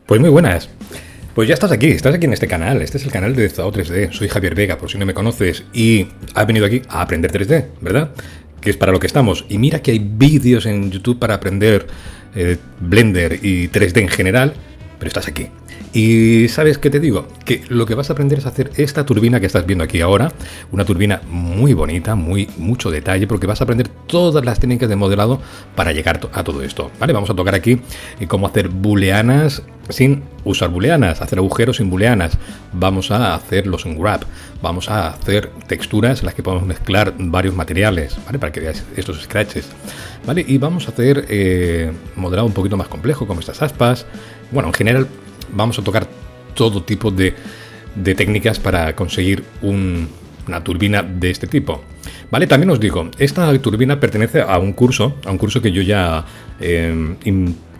Pues muy buenas. Pues ya estás aquí en este canal. Este es el canal de Zao 3D. Soy Javier Vega, por si no me conoces. Y has venido aquí a aprender 3D, ¿verdad? Que es para lo que estamos. Y mira que hay vídeos en YouTube para aprender Blender y 3D en general, pero estás aquí. Y ¿sabes qué te digo? Que lo que vas a aprender es hacer esta turbina que estás viendo aquí ahora, una turbina muy bonita, mucho detalle, porque vas a aprender todas las técnicas de modelado para llegar a todo esto, ¿vale? Vamos a tocar aquí cómo hacer booleanas sin usar booleanas, hacer agujeros sin booleanas, vamos a hacerlos en wrap, vamos a hacer texturas en las que podemos mezclar varios materiales, ¿vale? Para que veáis estos scratches, ¿vale? Y vamos a hacer modelado un poquito más complejo, como estas aspas. Bueno, en general vamos a tocar todo tipo de técnicas para conseguir una turbina de este tipo. Vale, también os digo, esta turbina pertenece a un curso que yo ya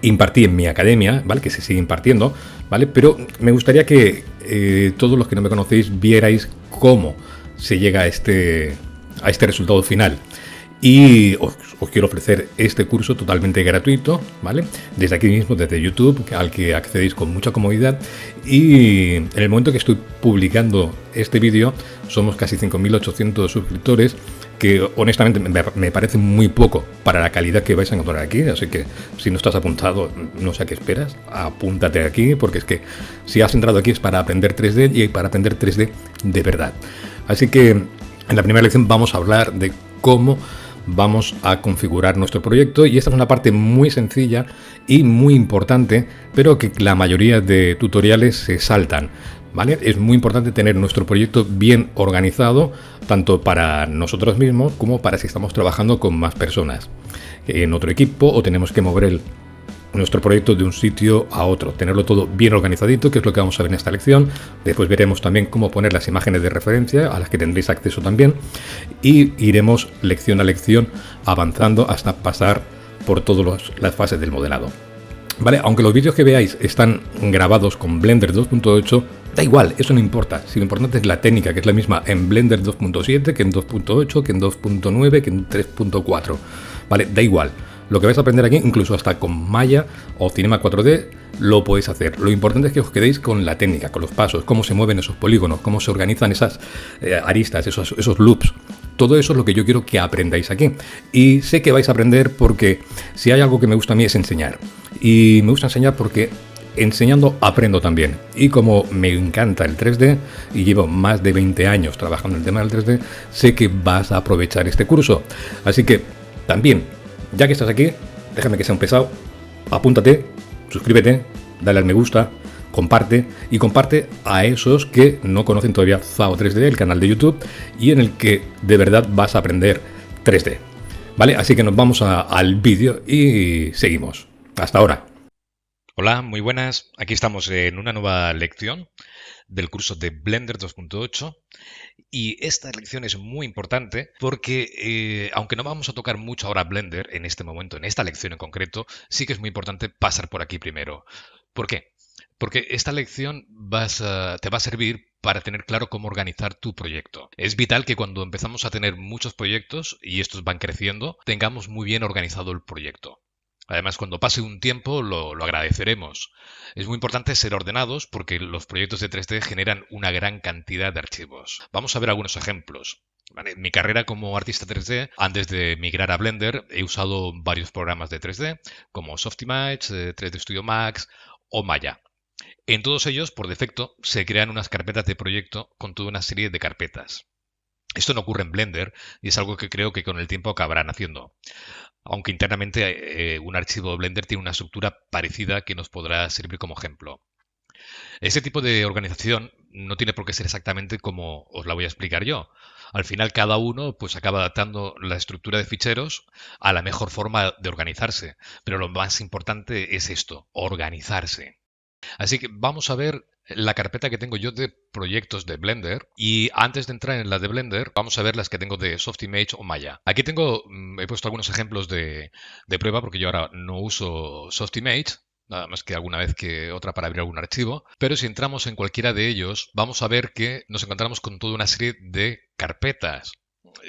impartí en mi academia, ¿vale? Que se sigue impartiendo, ¿vale? Pero me gustaría que todos los que no me conocéis vierais cómo se llega a este resultado final. Y os quiero ofrecer este curso totalmente gratuito, ¿vale? Desde aquí mismo, desde YouTube, al que accedéis con mucha comodidad. Y en el momento que estoy publicando este vídeo, somos casi 5.800 suscriptores, que honestamente me parece muy poco para la calidad que vais a encontrar aquí. Así que si no estás apuntado, no sé a qué esperas, apúntate aquí, porque es que si has entrado aquí es para aprender 3D y para aprender 3D de verdad. Así que en la primera lección vamos a hablar de cómo vamos a configurar nuestro proyecto, y esta es una parte muy sencilla y muy importante, pero que la mayoría de tutoriales se saltan, ¿vale? Es muy importante tener nuestro proyecto bien organizado, tanto para nosotros mismos como para si estamos trabajando con más personas en otro equipo o tenemos que mover nuestro proyecto de un sitio a otro, tenerlo todo bien organizadito, que es lo que vamos a ver en esta lección. Después veremos también cómo poner las imágenes de referencia, a las que tendréis acceso también, y iremos lección a lección avanzando hasta pasar por todas las fases del modelado. Vale, aunque los vídeos que veáis están grabados con Blender 2.8, da igual, eso no importa. Si lo importante es la técnica, que es la misma en Blender 2.7 que en 2.8, que en 2.9, que en 3.4. Vale, da igual. Lo que vais a aprender aquí, incluso hasta con Maya o Cinema 4D, lo podéis hacer. Lo importante es que os quedéis con la técnica, con los pasos, cómo se mueven esos polígonos, cómo se organizan esas aristas, esos loops. Todo eso es lo que yo quiero que aprendáis aquí. Y sé que vais a aprender porque si hay algo que me gusta a mí es enseñar. Y me gusta enseñar porque enseñando aprendo también. Y como me encanta el 3D y llevo más de 20 años trabajando en el tema del 3D, sé que vas a aprovechar este curso. Así que también, ya que estás aquí, déjame que sea un pesado, apúntate, suscríbete, dale al me gusta, comparte a esos que no conocen todavía Zao 3D, el canal de YouTube, y en el que de verdad vas a aprender 3D. ¿Vale? Así que nos vamos al vídeo y seguimos. Hasta ahora. Hola, muy buenas. Aquí estamos en una nueva lección del curso de Blender 2.8. Y esta lección es muy importante porque, aunque no vamos a tocar mucho ahora Blender en este momento, en esta lección en concreto, sí que es muy importante pasar por aquí primero. ¿Por qué? Porque esta lección te va a servir para tener claro cómo organizar tu proyecto. Es vital que cuando empezamos a tener muchos proyectos y estos van creciendo, tengamos muy bien organizado el proyecto. Además, cuando pase un tiempo lo agradeceremos. Es muy importante ser ordenados porque los proyectos de 3D generan una gran cantidad de archivos. Vamos a ver algunos ejemplos. Vale, en mi carrera como artista 3D, antes de migrar a Blender, he usado varios programas de 3D como Softimage, 3D Studio Max o Maya. En todos ellos, por defecto, se crean unas carpetas de proyecto con toda una serie de carpetas. Esto no ocurre en Blender y es algo que creo que con el tiempo acabarán haciendo. Aunque internamente un archivo Blender tiene una estructura parecida que nos podrá servir como ejemplo. Este tipo de organización no tiene por qué ser exactamente como os la voy a explicar yo. Al final cada uno pues acaba adaptando la estructura de ficheros a la mejor forma de organizarse. Pero lo más importante es esto, organizarse. Así que vamos a ver la carpeta que tengo yo de proyectos de Blender, y antes de entrar en la de Blender vamos a ver las que tengo de Softimage o Maya. Aquí he puesto algunos ejemplos de prueba porque yo ahora no uso Softimage, nada más que alguna vez que otra para abrir algún archivo, pero si entramos en cualquiera de ellos vamos a ver que nos encontramos con toda una serie de carpetas.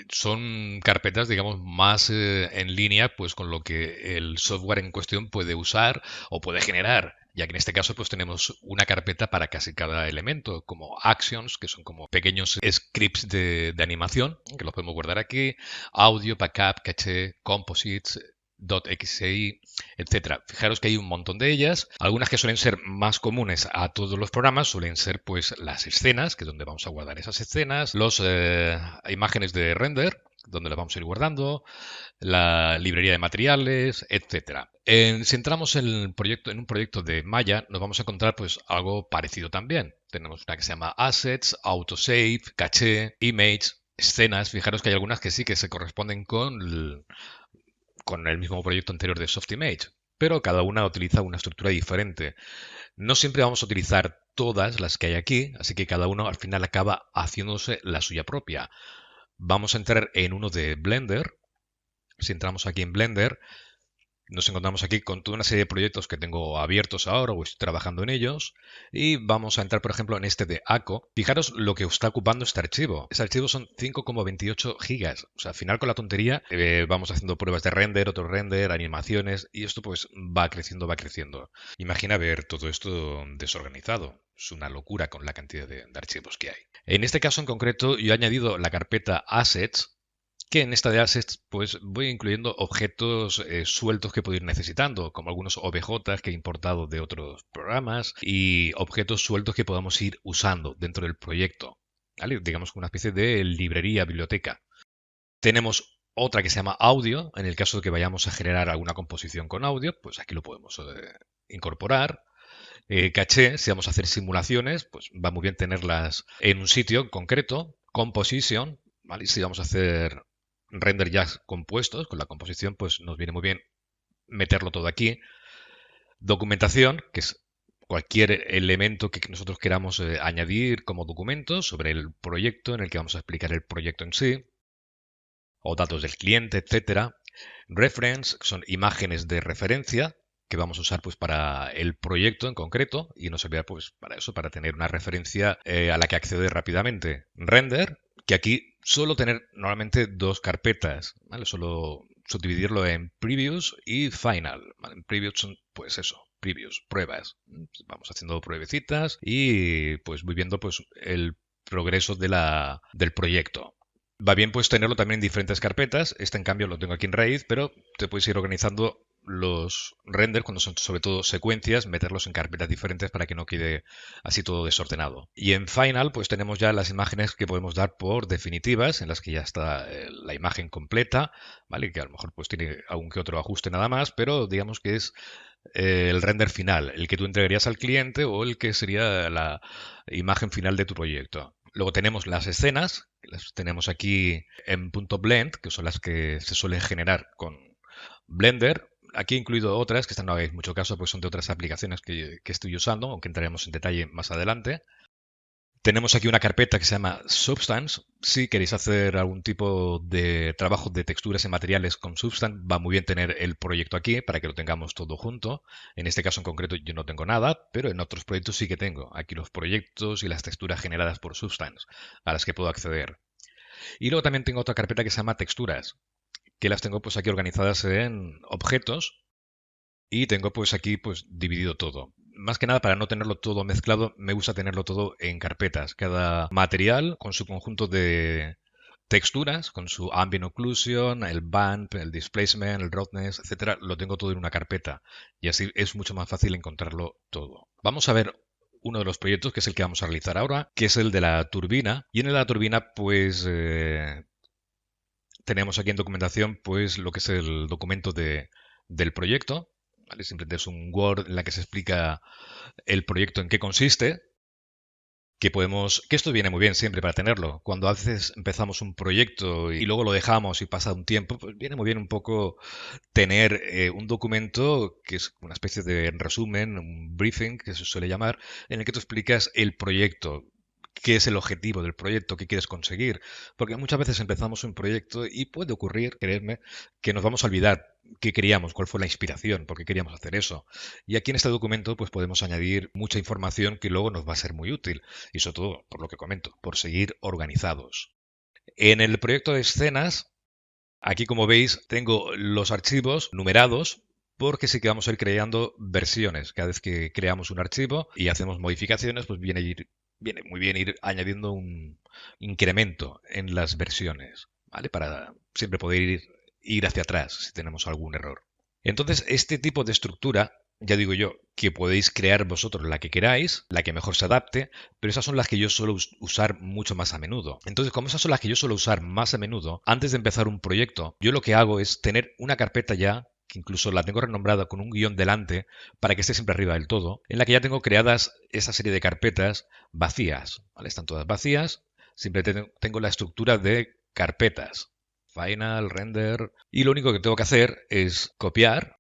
Son carpetas, digamos, más en línea pues con lo que el software en cuestión puede usar o puede generar. Y aquí en este caso pues tenemos una carpeta para casi cada elemento, como actions, que son como pequeños scripts de animación, que los podemos guardar aquí, audio, backup, caché, composites, .xi, etcétera. Fijaros que hay un montón de ellas. Algunas que suelen ser más comunes a todos los programas suelen ser pues las escenas, que es donde vamos a guardar esas escenas, los imágenes de render, donde las vamos a ir guardando, la librería de materiales, etcétera. Si entramos en un proyecto de Maya, nos vamos a encontrar pues algo parecido también. Tenemos una que se llama Assets, Autosave, Caché, Image, escenas. Fijaros que hay algunas que sí que se corresponden con el mismo proyecto anterior de Softimage, pero cada una utiliza una estructura diferente. No siempre vamos a utilizar todas las que hay aquí, así que cada uno al final acaba haciéndose la suya propia. Vamos a entrar en uno de Blender. Si entramos aquí en Blender, nos encontramos aquí con toda una serie de proyectos que tengo abiertos ahora o estoy trabajando en ellos. Y vamos a entrar, por ejemplo, en este de ACO. Fijaros lo que está ocupando este archivo. Este archivo son 5,28 gigas. O sea, al final con la tontería vamos haciendo pruebas de render, otro render, animaciones. Y esto pues va creciendo, va creciendo. Imagina ver todo esto desorganizado. Es una locura con la cantidad de archivos que hay. En este caso en concreto yo he añadido la carpeta Assets, que en esta de assets pues voy incluyendo objetos sueltos que puedo ir necesitando, como algunos OBJs que he importado de otros programas y objetos sueltos que podamos ir usando dentro del proyecto, ¿vale? Digamos una especie de librería, biblioteca. Tenemos otra que se llama audio, en el caso de que vayamos a generar alguna composición con audio, pues aquí lo podemos incorporar. Caché, si vamos a hacer simulaciones, pues va muy bien tenerlas en un sitio concreto. Composition, ¿vale? Si vamos a hacer render ya compuestos con la composición, pues nos viene muy bien meterlo todo aquí. Documentación, que es cualquier elemento que nosotros queramos añadir como documento sobre el proyecto en el que vamos a explicar el proyecto en sí, o datos del cliente, etcétera. Reference, que son imágenes de referencia que vamos a usar pues para el proyecto en concreto y nos servirá pues para eso, para tener una referencia a la que acceder rápidamente. Render, que aquí suelo tener normalmente dos carpetas, ¿vale? Suelo subdividirlo en previews y final, ¿vale? En previews son pues eso, previews, pruebas. Vamos haciendo pruebecitas y pues voy viendo pues el progreso del proyecto. Va bien pues tenerlo también en diferentes carpetas. Este en cambio lo tengo aquí en raíz, pero te puedes ir organizando los renders cuando son sobre todo secuencias, meterlos en carpetas diferentes para que no quede así todo desordenado. Y en Final pues tenemos ya las imágenes que podemos dar por definitivas, en las que ya está la imagen completa, ¿vale? Que a lo mejor pues tiene algún que otro ajuste nada más, pero digamos que es el render final, el que tú entregarías al cliente o el que sería la imagen final de tu proyecto. Luego tenemos las escenas, que las tenemos aquí en .blend, que son las que se suelen generar con Blender. Aquí he incluido otras, que no hagáis mucho caso, pues son de otras aplicaciones que estoy usando, aunque entraremos en detalle más adelante. Tenemos aquí una carpeta que se llama Substance. Si queréis hacer algún tipo de trabajo de texturas y materiales con Substance, va muy bien tener el proyecto aquí para que lo tengamos todo junto. En este caso en concreto yo no tengo nada, pero en otros proyectos sí que tengo. Aquí los proyectos y las texturas generadas por Substance a las que puedo acceder. Y luego también tengo otra carpeta que se llama Texturas, que las tengo pues aquí organizadas en objetos y tengo pues aquí pues dividido todo. Más que nada para no tenerlo todo mezclado, me gusta tenerlo todo en carpetas. Cada material con su conjunto de texturas, con su ambient occlusion, el bump, el displacement, el roughness, etcétera, lo tengo todo en una carpeta y así es mucho más fácil encontrarlo todo. Vamos a ver uno de los proyectos que es el que vamos a realizar ahora, que es el de la turbina. Y en la turbina pues tenemos aquí en documentación pues lo que es el documento del proyecto, ¿vale? Simplemente es un Word en la que se explica el proyecto en qué consiste, que esto viene muy bien siempre para tenerlo. Cuando a veces empezamos un proyecto y luego lo dejamos y pasa un tiempo, pues viene muy bien un poco tener un documento que es una especie de resumen, un briefing que se suele llamar, en el que tú explicas el proyecto, qué es el objetivo del proyecto, qué quieres conseguir. Porque muchas veces empezamos un proyecto y puede ocurrir, creedme, que nos vamos a olvidar qué queríamos, cuál fue la inspiración, por qué queríamos hacer eso. Y aquí en este documento pues podemos añadir mucha información que luego nos va a ser muy útil. Y sobre todo, por lo que comento, por seguir organizados. En el proyecto de escenas, aquí como veis tengo los archivos numerados porque sí que vamos a ir creando versiones. Cada vez que creamos un archivo y hacemos modificaciones, pues viene muy bien ir añadiendo un incremento en las versiones, ¿vale? Para siempre poder ir hacia atrás si tenemos algún error. Entonces, este tipo de estructura, ya digo yo, que podéis crear vosotros la que queráis, la que mejor se adapte, pero esas son las que yo suelo usar mucho más a menudo. Entonces, como esas son las que yo suelo usar más a menudo, antes de empezar un proyecto, yo lo que hago es tener una carpeta ya, que incluso la tengo renombrada con un guión delante, para que esté siempre arriba del todo, en la que ya tengo creadas esa serie de carpetas vacías, ¿vale? Están todas vacías, siempre tengo la estructura de carpetas. Final, render. Y lo único que tengo que hacer es copiar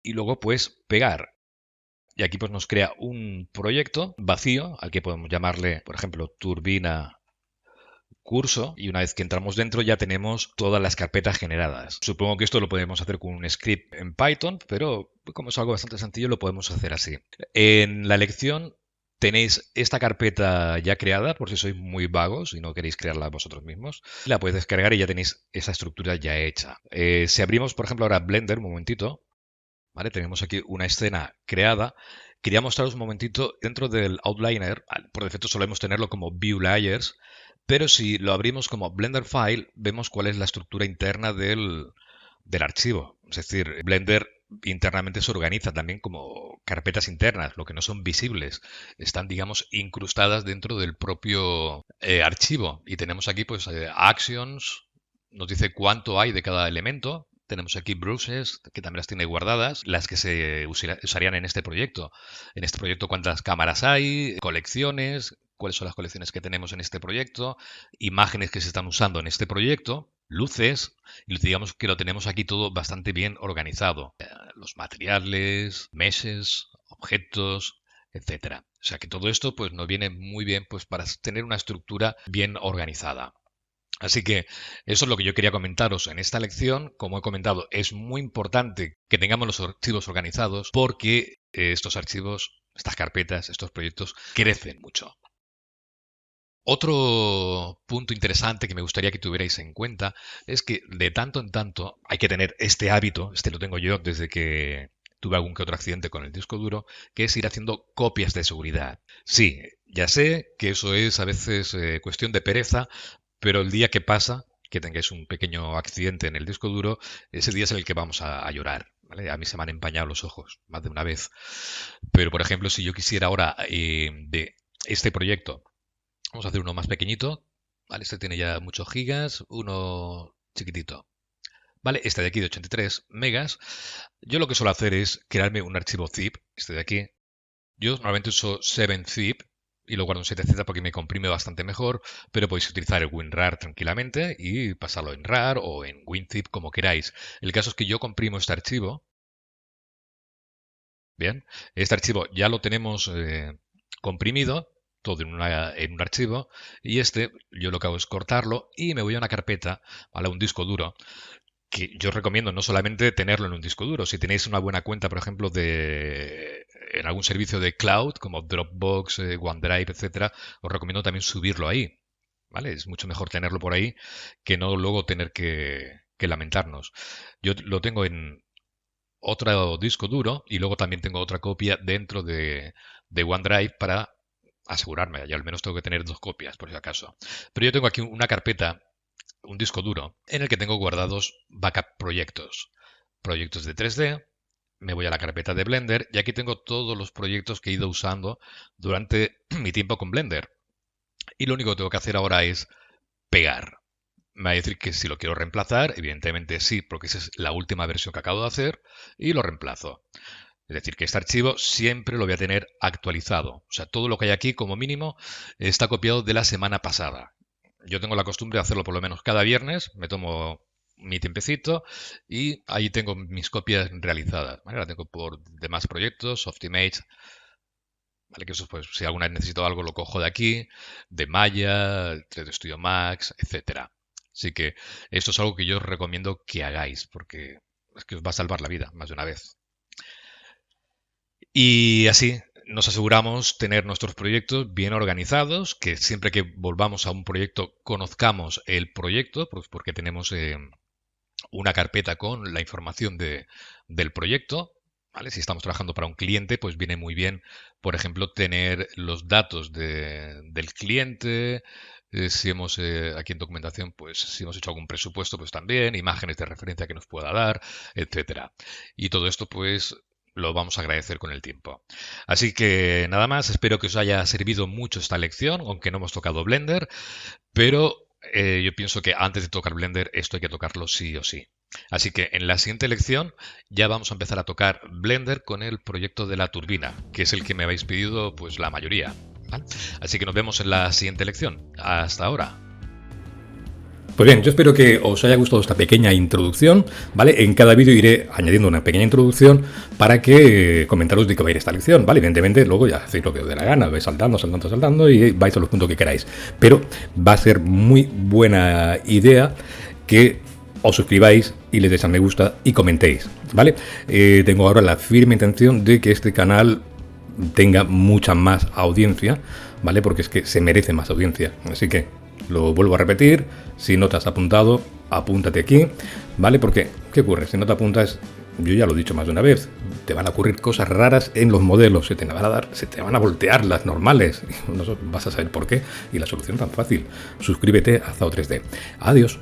y luego pues pegar. Y aquí pues nos crea un proyecto vacío al que podemos llamarle, por ejemplo, turbina curso, y una vez que entramos dentro ya tenemos todas las carpetas generadas. Supongo que esto lo podemos hacer con un script en Python, pero como es algo bastante sencillo lo podemos hacer así. En la lección tenéis esta carpeta ya creada por si sois muy vagos y no queréis crearla vosotros mismos. La podéis descargar y ya tenéis esa estructura ya hecha. Si abrimos, por ejemplo, ahora Blender, un momentito, ¿vale? Tenemos aquí una escena creada. Quería mostraros un momentito dentro del Outliner. Por defecto solemos tenerlo como View Layers, pero si lo abrimos como Blender File, vemos cuál es la estructura interna del archivo. Es decir, Blender internamente se organiza también como carpetas internas, lo que no son visibles. Están, digamos, incrustadas dentro del propio archivo. Y tenemos aquí, pues, actions, nos dice cuánto hay de cada elemento. Tenemos aquí brushes, que también las tiene guardadas, las que se usarían en este proyecto. En este proyecto, cuántas cámaras hay, colecciones, cuáles son las colecciones que tenemos en este proyecto, imágenes que se están usando en este proyecto, luces, y digamos que lo tenemos aquí todo bastante bien organizado. Los materiales, meshes, objetos, etcétera. O sea que todo esto pues nos viene muy bien pues para tener una estructura bien organizada. Así que eso es lo que yo quería comentaros en esta lección. Como he comentado, es muy importante que tengamos los archivos organizados porque estos archivos, estas carpetas, estos proyectos crecen mucho. Otro punto interesante que me gustaría que tuvierais en cuenta es que de tanto en tanto hay que tener este hábito, este lo tengo yo desde que tuve algún que otro accidente con el disco duro, que es ir haciendo copias de seguridad. Sí, ya sé que eso es a veces cuestión de pereza, pero el día que pasa, que tengáis un pequeño accidente en el disco duro, ese día es el que vamos a llorar. ¿Vale? A mí se me han empañado los ojos más de una vez. Pero, por ejemplo, si yo quisiera ahora de este proyecto, vamos a hacer uno más pequeñito. Vale, este tiene ya muchos gigas, uno chiquitito. Vale, este de aquí de 83 megas. Yo lo que suelo hacer es crearme un archivo zip, este de aquí. Yo normalmente uso 7zip y lo guardo en 7z porque me comprime bastante mejor, pero podéis utilizar el WinRAR tranquilamente y pasarlo en RAR o en WinZip como queráis. El caso es que yo comprimo este archivo. Bien, este archivo ya lo tenemos comprimido, todo en un archivo, y este yo lo que hago es cortarlo y me voy a una carpeta, ¿vale? A un disco duro, que yo os recomiendo no solamente tenerlo en un disco duro, si tenéis una buena cuenta, por ejemplo, en algún servicio de cloud como Dropbox, OneDrive, etcétera, os recomiendo también subirlo ahí, ¿vale? Es mucho mejor tenerlo por ahí que no luego tener que lamentarnos. Yo lo tengo en otro disco duro y luego también tengo otra copia dentro de OneDrive para asegurarme, y al menos tengo que tener dos copias por si acaso. Pero yo tengo aquí una carpeta, un disco duro, en el que tengo guardados backup proyectos. Proyectos de 3D, me voy a la carpeta de Blender y aquí tengo todos los proyectos que he ido usando durante mi tiempo con Blender. Y lo único que tengo que hacer ahora es pegar. Me va a decir que si lo quiero reemplazar, evidentemente sí, porque esa es la última versión que acabo de hacer, y lo reemplazo. Es decir, que este archivo siempre lo voy a tener actualizado. O sea, todo lo que hay aquí, como mínimo, está copiado de la semana pasada. Yo tengo la costumbre de hacerlo por lo menos cada viernes, me tomo mi tiempecito y ahí tengo mis copias realizadas. ¿Vale? La tengo por demás proyectos, Softimage, ¿vale? Que eso, pues, si alguna vez necesito algo, lo cojo de aquí, de Maya, 3D Studio Max, etcétera. Así que esto es algo que yo os recomiendo que hagáis, porque es que os va a salvar la vida más de una vez. Y así nos aseguramos tener nuestros proyectos bien organizados, que siempre que volvamos a un proyecto conozcamos el proyecto, pues porque tenemos una carpeta con la información del proyecto. ¿Vale? Si estamos trabajando para un cliente, pues viene muy bien, por ejemplo, tener los datos del cliente. Si hemos, aquí en documentación, pues si hemos hecho algún presupuesto, pues también, imágenes de referencia que nos pueda dar, etcétera. Y todo esto, pues lo vamos a agradecer con el tiempo. Así que nada más, espero que os haya servido mucho esta lección, aunque no hemos tocado Blender, pero yo pienso que antes de tocar Blender, esto hay que tocarlo sí o sí. Así que en la siguiente lección ya vamos a empezar a tocar Blender con el proyecto de la turbina, que es el que me habéis pedido pues la mayoría. ¿Vale? Así que nos vemos en la siguiente lección. Hasta ahora. Pues bien, yo espero que os haya gustado esta pequeña introducción, ¿vale? En cada vídeo iré añadiendo una pequeña introducción para que comentaros de qué va a ir esta lección, ¿vale? Evidentemente, luego ya hacéis lo que os dé la gana, vais saltando y vais a los puntos que queráis. Pero va a ser muy buena idea que os suscribáis y le deis a me gusta y comentéis, ¿vale? Tengo ahora la firme intención de que este canal tenga mucha más audiencia, ¿vale? Porque es que se merece más audiencia. Así que lo vuelvo a repetir, si no te has apuntado, apúntate aquí, ¿vale? Porque, ¿qué ocurre? Si no te apuntas, yo ya lo he dicho más de una vez, te van a ocurrir cosas raras en los modelos, se te van a voltear las normales, no vas a saber por qué, y la solución es tan fácil, suscríbete a Zao 3D. Adiós.